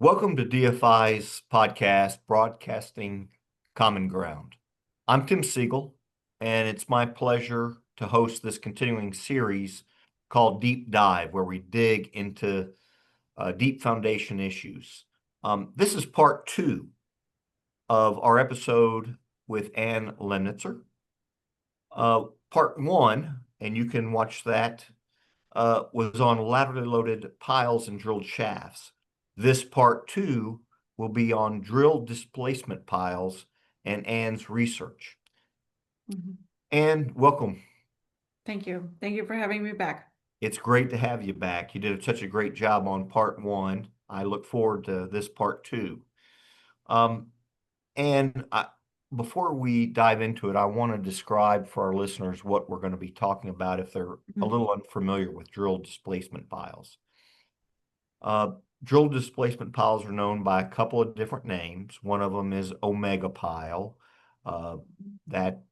Welcome to DFI's podcast, Broadcasting Common Ground. I'm Tim Siegel, and it's my pleasure to host this continuing series called Deep Dive, where we dig into deep foundation issues. This is part 2 of our episode with Anne Lemnitzer. Part 1, and you can watch that, was on laterally loaded piles and drilled shafts. This part 2 will be on drill displacement piles and Anne's research. Anne, welcome. Thank you. Thank you for having me back. It's great to have you back. You did such a great job on part 1. I look forward to this part 2. Before we dive into it, I want to describe for our listeners what we're going to be talking about if they're a little unfamiliar with drill displacement piles. Drill displacement piles are known by a couple of different names. One of them is omega pile. That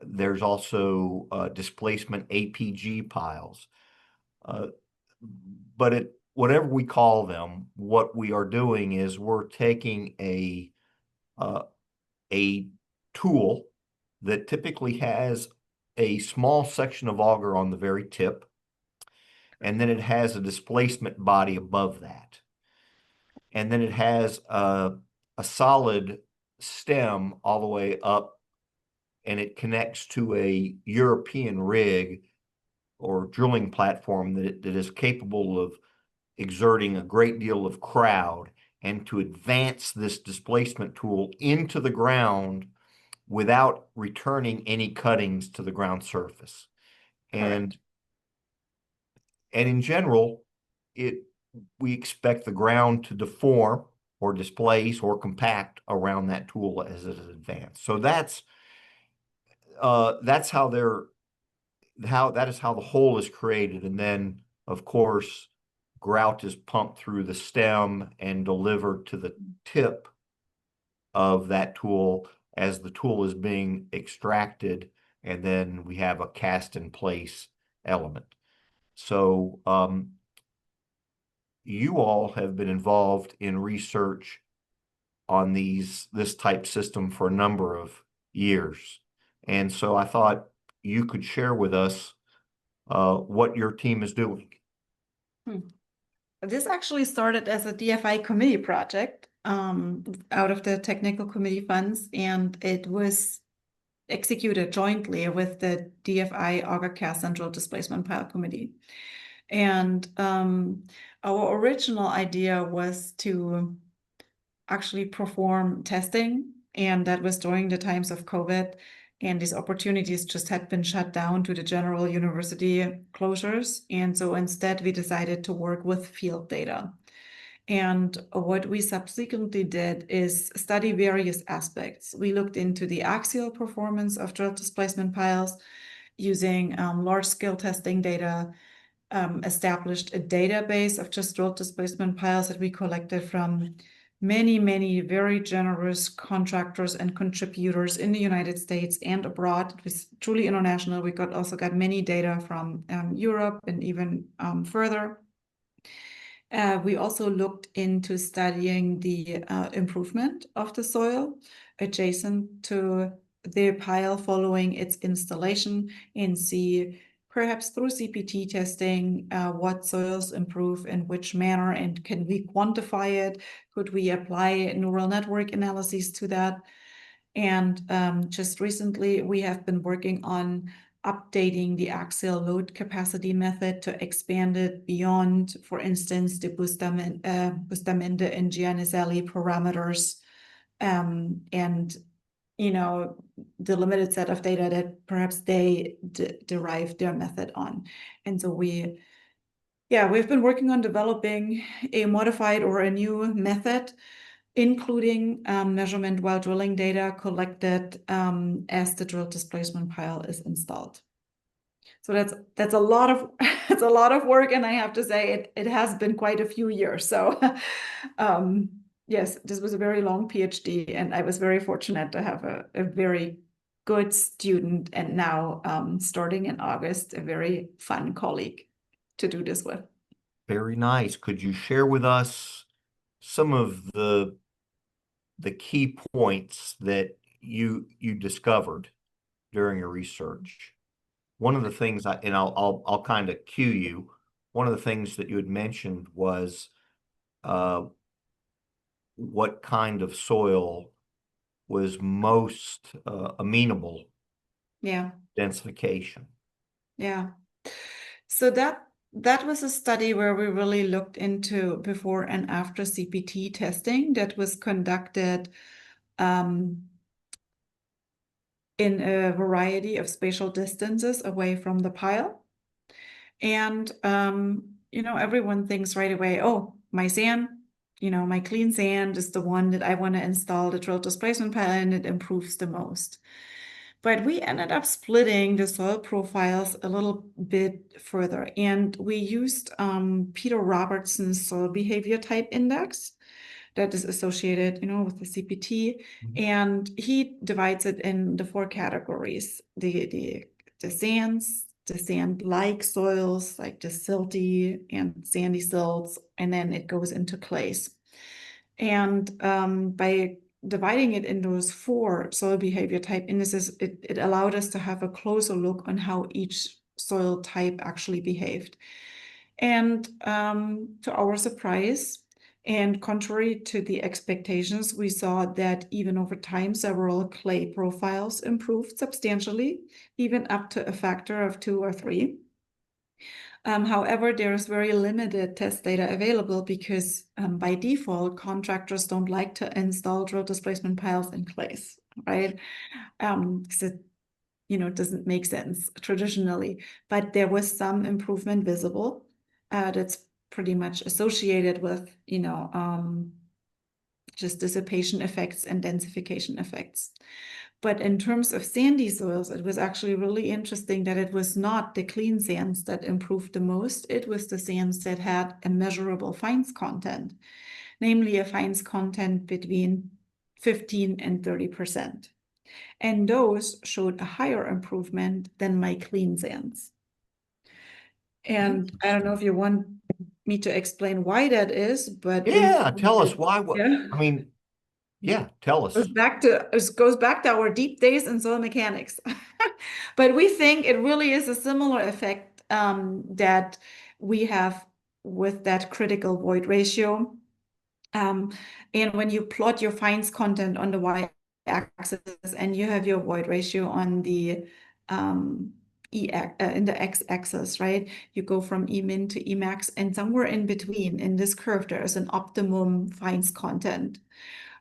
there's also displacement APG piles. But whatever we call them, what we are doing is we're taking a tool that typically has a small section of auger on the very tip, and then it has a displacement body above that. And then it has a solid stem all the way up, and it connects to a European rig or drilling platform that is capable of exerting a great deal of crowd and to advance this displacement tool into the ground without returning any cuttings to the ground surface. And in general, we expect the ground to deform or displace or compact around that tool as it is advanced. So that is how the hole is created. And then, of course, grout is pumped through the stem and delivered to the tip of that tool as the tool is being extracted, and then we have a cast in place element. So you all have been involved in research on this type system for a number of years. And so I thought you could share with us what your team is doing. This actually started as a DFI committee project out of the technical committee funds, and it was executed jointly with the DFI Auger Cast and Drill Displacement Pile Committee. And our original idea was to actually perform testing, and that was during the times of COVID, and these opportunities just had been shut down to the general university closures. And so instead we decided to work with field data. And what we subsequently did is study various aspects. We looked into the axial performance of drill displacement piles using large-scale testing data, established a database of just drill displacement piles that we collected from many very generous contractors and contributors in the United States and abroad. It was truly international. We also got many data from Europe and even further. We also looked into studying the improvement of the soil adjacent to the pile following its installation, and see perhaps through CPT testing what soils improve in which manner, and can we quantify it? Could we apply neural network analyses to that? And just recently we have been working on updating the axial load capacity method to expand it beyond, for instance, the Bustamante and Giannizelli parameters, and the limited set of data that perhaps they derive their method on. And so we've been working on developing a modified or a new method, including measurement while drilling data collected as the drill displacement pile is installed. So that's a lot of it's a lot of work, and I have to say it has been quite a few years. So yes, this was a very long PhD, and I was very fortunate to have a very good student, and now starting in August, a very fun colleague to do this with. Very nice. Could you share with us some of the key points that you discovered during your research. One of the things I'll kind of cue you. One of the things that you had mentioned was what kind of soil was most amenable Yeah, densification. yeah. So that was a study where we really looked into before and after CPT testing that was conducted in a variety of spatial distances away from the pile. And everyone thinks right away, oh, my sand, my clean sand is the one that I want to install the drill displacement pile and it improves the most. But we ended up splitting the soil profiles a little bit further. And we used Peter Robertson's soil behavior type index that is associated, with the CPT. And he divides it in the 4 categories: the sands, the sand-like soils, like the silty and sandy silts, and then it goes into clays. And by dividing it in those 4 soil behavior type indices, it allowed us to have a closer look on how each soil type actually behaved. And to our surprise, and contrary to the expectations, we saw that even over time, several clay profiles improved substantially, even up to a factor of 2 or 3. However, there's very limited test data available because by default, contractors don't like to install drill displacement piles in clays, right? Because it doesn't make sense traditionally. But there was some improvement visible that's pretty much associated with, just dissipation effects and densification effects. But in terms of sandy soils, it was actually really interesting that it was not the clean sands that improved the most. It was the sands that had a measurable fines content, namely a fines content between 15 and 30%. And those showed a higher improvement than my clean sands. And I don't know if you want me to explain why that is, but Yeah, tell us why. yeah. I mean, yeah, tell us. It goes back to our deep days in soil mechanics. But we think it really is a similar effect that we have with that critical void ratio. And when you plot your fines content on the y-axis and you have your void ratio on the in the x-axis, right? You go from E-min to E-max, and somewhere in between in this curve, there is an optimum fines content,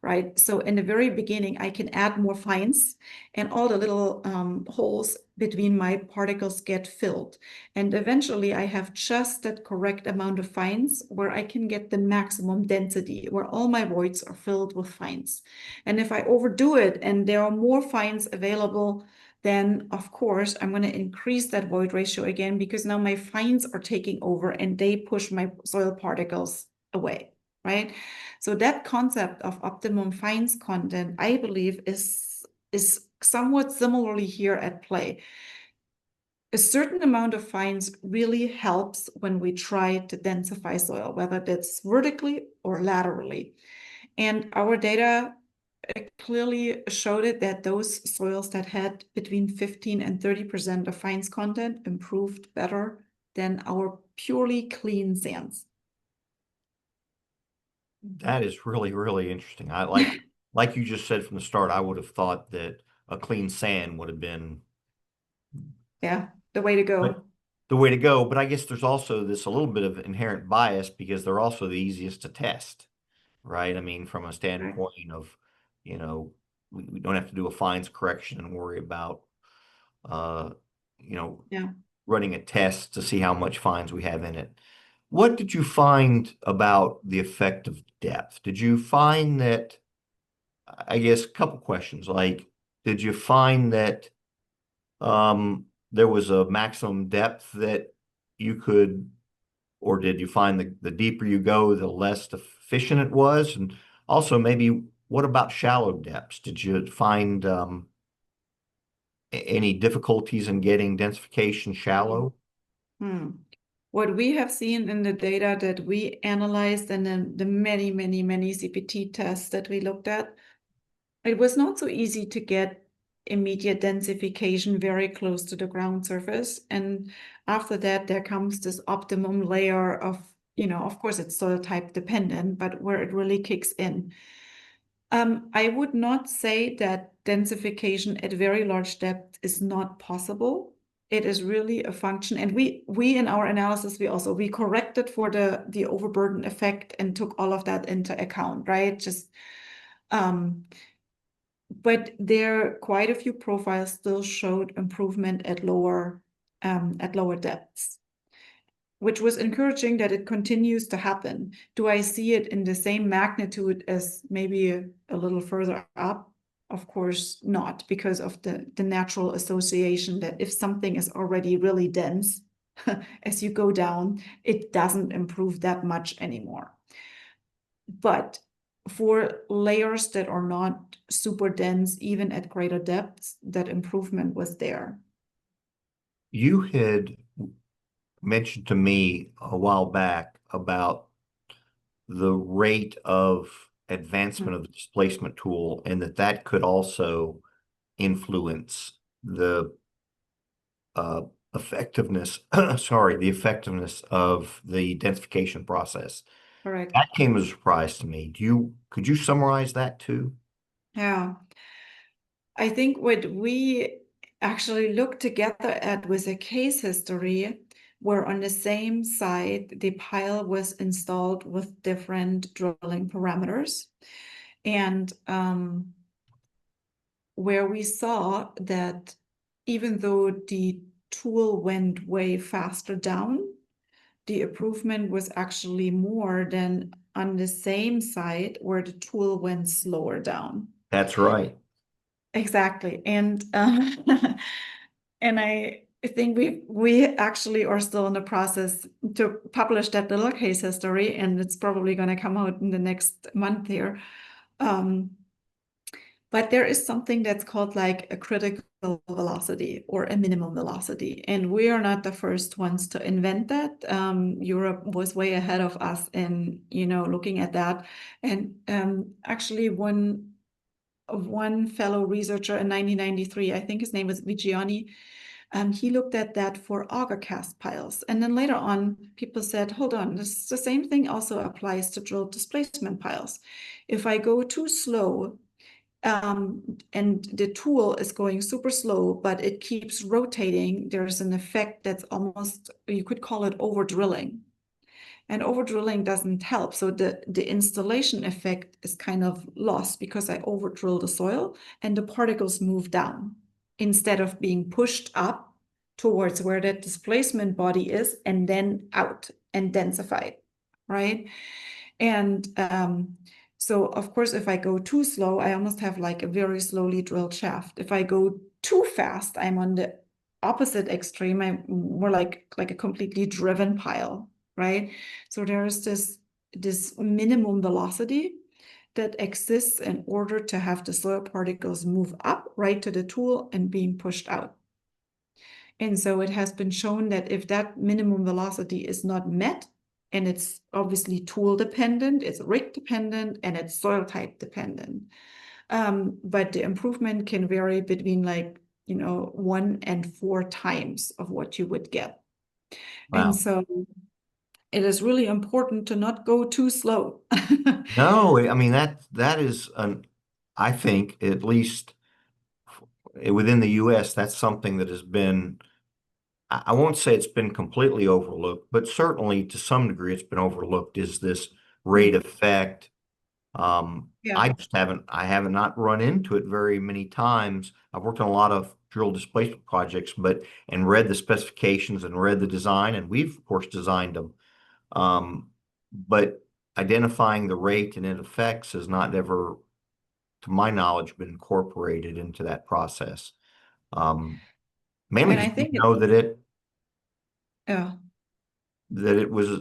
right? So in the very beginning, I can add more fines and all the little holes between my particles get filled. And eventually I have just that correct amount of fines where I can get the maximum density, where all my voids are filled with fines. And if I overdo it and there are more fines available, then of course I'm going to increase that void ratio again, because now my fines are taking over and they push my soil particles away, right? So that concept of optimum fines content, I believe, is somewhat similarly here at play. A certain amount of fines really helps when we try to densify soil, whether that's vertically or laterally. And our data clearly showed it that those soils that had between 15 and 30% of fines content improved better than our purely clean sands. That is really, really interesting. I like you just said from the start, I would have thought that a clean sand would have been Yeah, the way to but go. the way to go. But I guess there's also this a little bit of inherent bias because they're also the easiest to test, right? I mean, from a Right. standpoint of, we don't have to do a fines correction and worry about, uh, you know, Yeah. running a test to see how much fines we have in it. What did you find about the effect of depth? Did you find that, I guess, a couple questions, like, did you find that there was a maximum depth that you could, or did you find the deeper you go, the less efficient it was? And also maybe what about shallow depths? Did you find any difficulties in getting densification Hmm. shallow? Hmm. what we have seen in the data that we analyzed and then the many, many, many CPT tests that we looked at, it was not so easy to get immediate densification very close to the ground surface. And after that, there comes this optimum layer of, of course, it's soil type dependent, but where it really kicks in. I would not say that densification at very large depth is not possible. It is really a function, and we in our analysis we corrected for the overburden effect and took all of that into account, right? Just but there quite a few profiles still showed improvement at lower depths, which was encouraging that it continues to happen. Do I see it in the same magnitude as maybe a little further up? Of course not, because of the natural association that if something is already really dense, as you go down, it doesn't improve that much anymore. But for layers that are not super dense, even at greater depths, that improvement was there. You had mentioned to me a while back about the rate of advancement of the displacement tool, and that could also influence the effectiveness, sorry, the effectiveness of the densification process. Correct. That came as a surprise to me. Could you summarize that too? Yeah. I think what we actually looked together at was a case history where on the same site, the pile was installed with different drilling parameters. And where we saw that even though the tool went way faster down, the improvement was actually more than on the same side where the tool went slower down. That's right. Exactly. And and I think we actually are still in the process to publish that little case history, and it's probably going to come out in the next month here. But there is something that's called like a critical velocity or a minimum velocity. And we are not the first ones to invent that. Europe was way ahead of us in, looking at that. And actually one fellow researcher in 1993, I think his name was Vigiani, he looked at that for auger cast piles. And then later on, people said, hold on, the same thing also applies to drill displacement piles. If I go too slow, and the tool is going super slow, but it keeps rotating, there's an effect that's almost, you could call it over drilling. And over drilling doesn't help. So the installation effect is kind of lost because I over drill the soil and the particles move down instead of being pushed up towards where that displacement body is and then out and densified, right? And so of course, if I go too slow, I almost have like a very slowly drilled shaft. If I go too fast, I'm on the opposite extreme. I'm more like a completely driven pile, right? So there's this minimum velocity that exists in order to have the soil particles move up right to the tool and being pushed out. And so it has been shown that if that minimum velocity is not met, and it's obviously tool dependent, it's rig dependent, and it's soil type dependent. But the improvement can vary between 1 and 4 times of what you would get. Wow. And so it is really important to not go too slow. No, I mean that is I think at least within the US, that's something that has been, I won't say it's been completely overlooked, but certainly to some degree it's been overlooked, is this rate effect. Yeah. I haven't not run into it very many times. I've worked on a lot of drill displacement projects, and read the specifications and read the design, and we've of course designed them. But identifying the rate and its effects has not ever, to my knowledge, been incorporated into that process. Mainly And I because we think know yeah. that it was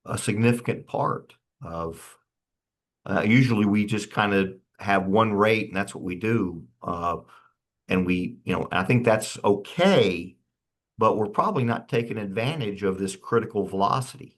a significant part of, usually we just kind of have one rate and that's what we do. And I think that's okay but we're probably not taking advantage of this critical velocity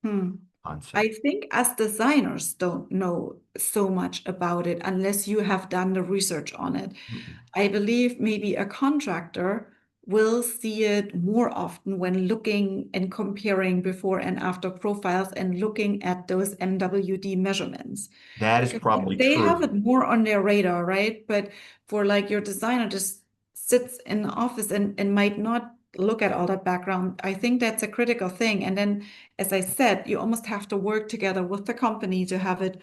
Hmm. concept. I think as designers don't know so much about it unless you have done the research on it. Mm-mm. I believe maybe a contractor will see it more often when looking and comparing before and after profiles and looking at those MWD measurements. That is Because probably they have true. it more on their radar, right? But for like your designer just sits in the office and might not look at all that background, I think that's a critical thing. And then, as I said, you almost have to work together with the company to have it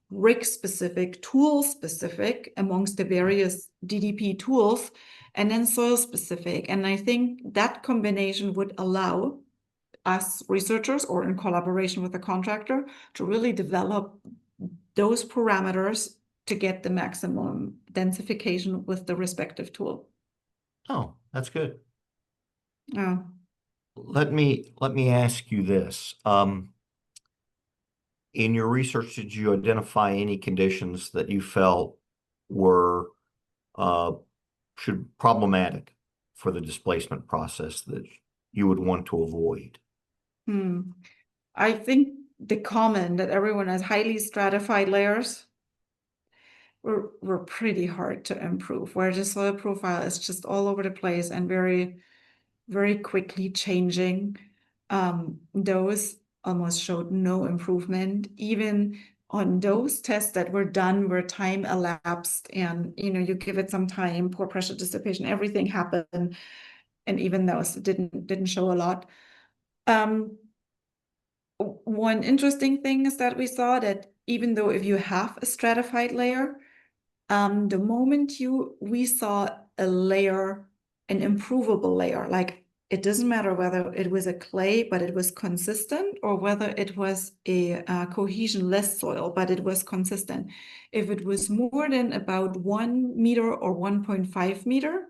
rig specific, tool specific amongst the various DDP tools, and then soil specific. And I think that combination would allow us researchers, or in collaboration with the contractor, to really develop those parameters to get the maximum densification with the respective tool. Oh, that's good. Oh. Let me ask you this. In your research, did you identify any conditions that you felt were uh, problematic for the displacement process that you would want to avoid? I think the common that everyone has highly stratified layers were pretty hard to improve, where the soil profile is just all over the place and very, very quickly changing. Those almost showed no improvement, even on those tests that were done where time elapsed and you give it some time, poor pressure dissipation, everything happened, and even those didn't show a lot. One interesting thing is that we saw that even though if you have a stratified layer, the moment we saw a layer, an improvable layer, like it doesn't matter whether it was a clay, but it was consistent, or whether it was a cohesion-less soil, but it was consistent. If it was more than about 1 meter or 1.5 meter,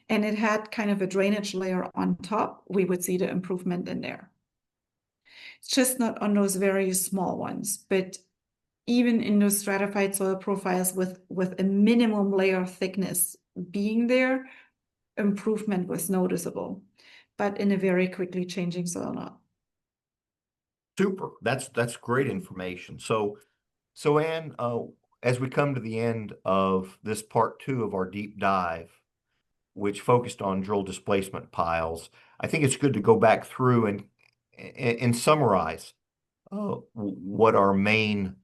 and it had kind of a drainage layer on top, we would see the improvement in there. It's just not on those very small ones, but even in those stratified soil profiles with a minimum layer thickness being there, improvement was noticeable, but in a very quickly changing soil not. Super. That's great information. So Anne, as we come to the end of this part 2 of our deep dive, which focused on drill displacement piles, I think it's good to go back through and summarize what our main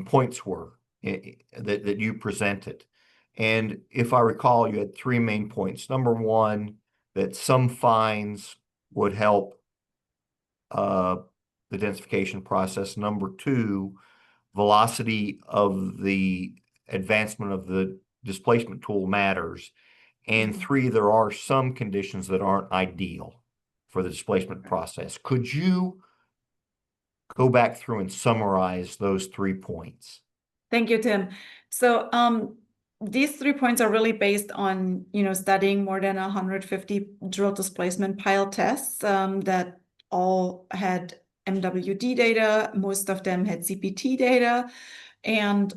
points were that you presented. And if I recall, you had 3 main points. Number 1, that some fines would help the densification process. Number 2, velocity of the advancement of the displacement tool matters. And 3, there are some conditions that aren't ideal for the displacement process. Could you go back through and summarize those 3 points? Thank you, Tim. So these 3 points are really based on studying more than 150 drill displacement pile tests that all had MWD data. Most of them had CPT data. And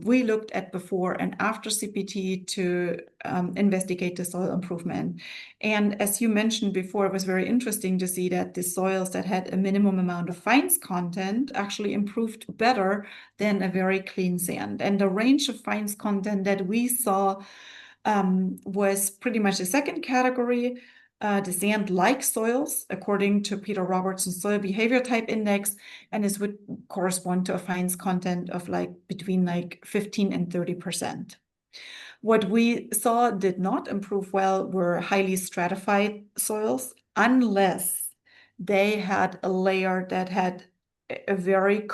we looked at before and after CPT to investigate the soil improvement. And as you mentioned before, it was very interesting to see that the soils that had a minimum amount of fines content actually improved better than a very clean sand. And the range of fines content that we saw was pretty much the second category. The sand-like soils, according to Peter Robertson's soil behavior type index, and this would correspond to a fines content of between 15 and 30%. What we saw did not improve well were highly stratified soils, unless they had a layer that had a very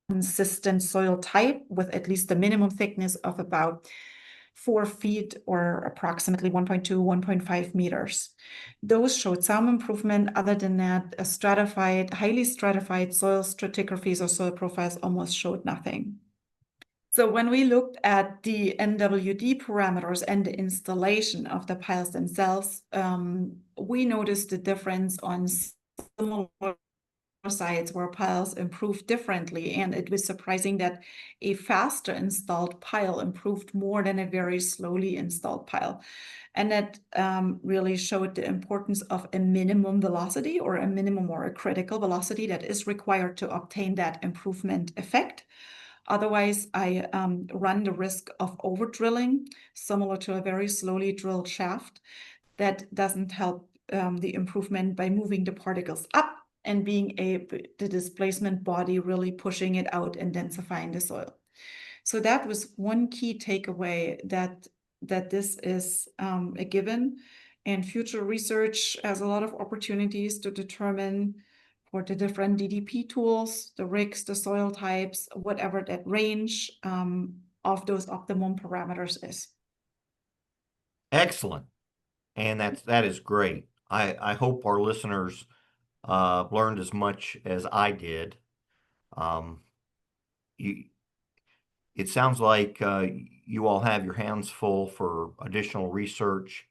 consistent soil type with at least the minimum thickness of about 4 feet or approximately 1.2, 1.5 meters. Those showed some improvement. Other than that, highly stratified soil stratigraphies or soil profiles almost showed nothing. So when we looked at the MWD parameters and the installation of the piles themselves, we noticed the difference on similar sites where piles improved differently, and it was surprising that a faster installed pile improved more than a very slowly installed pile. And that really showed the importance of a minimum velocity or a minimum or a critical velocity that is required to obtain that improvement effect. Otherwise, I run the risk of over drilling, similar to a very slowly drilled shaft that doesn't help the improvement by moving the particles up and being the displacement body really pushing it out and densifying the soil. So that was one key takeaway, that this is a given, and future research has a lot of opportunities to determine for the different DDP tools, the rigs, the soil types, whatever that range of those optimum parameters is. Excellent. And that is great. I hope our listeners learned as much as I did. You, it sounds like you all have your hands full for additional research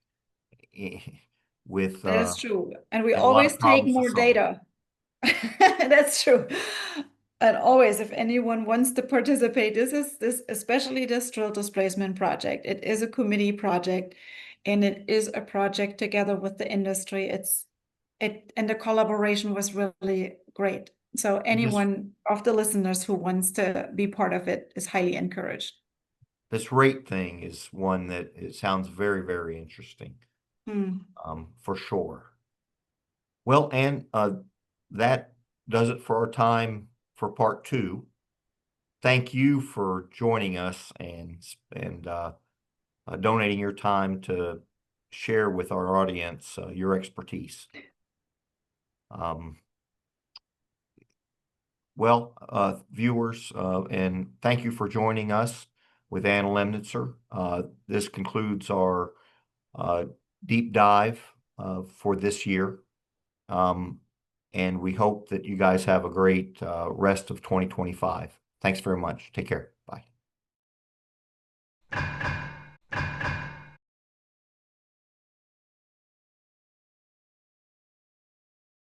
with That is true. And we and a lot always of take problems to more solve. data. That's true. And always, if anyone wants to participate, especially this drill displacement project. It is a committee project, and it is a project together with the industry. And the collaboration was really great. So anyone of the listeners who wants to be part of it is highly encouraged. This rate thing is one that it sounds very, very interesting, for sure. Well, Anne, that does it for our time for part 2. Thank you for joining us and donating your time to share with our audience your expertise. Well, viewers, and thank you for joining us with Anne Lemnitzer. This concludes our deep dive for this year. And we hope that you guys have a great rest of 2025. Thanks very much. Take care. Bye.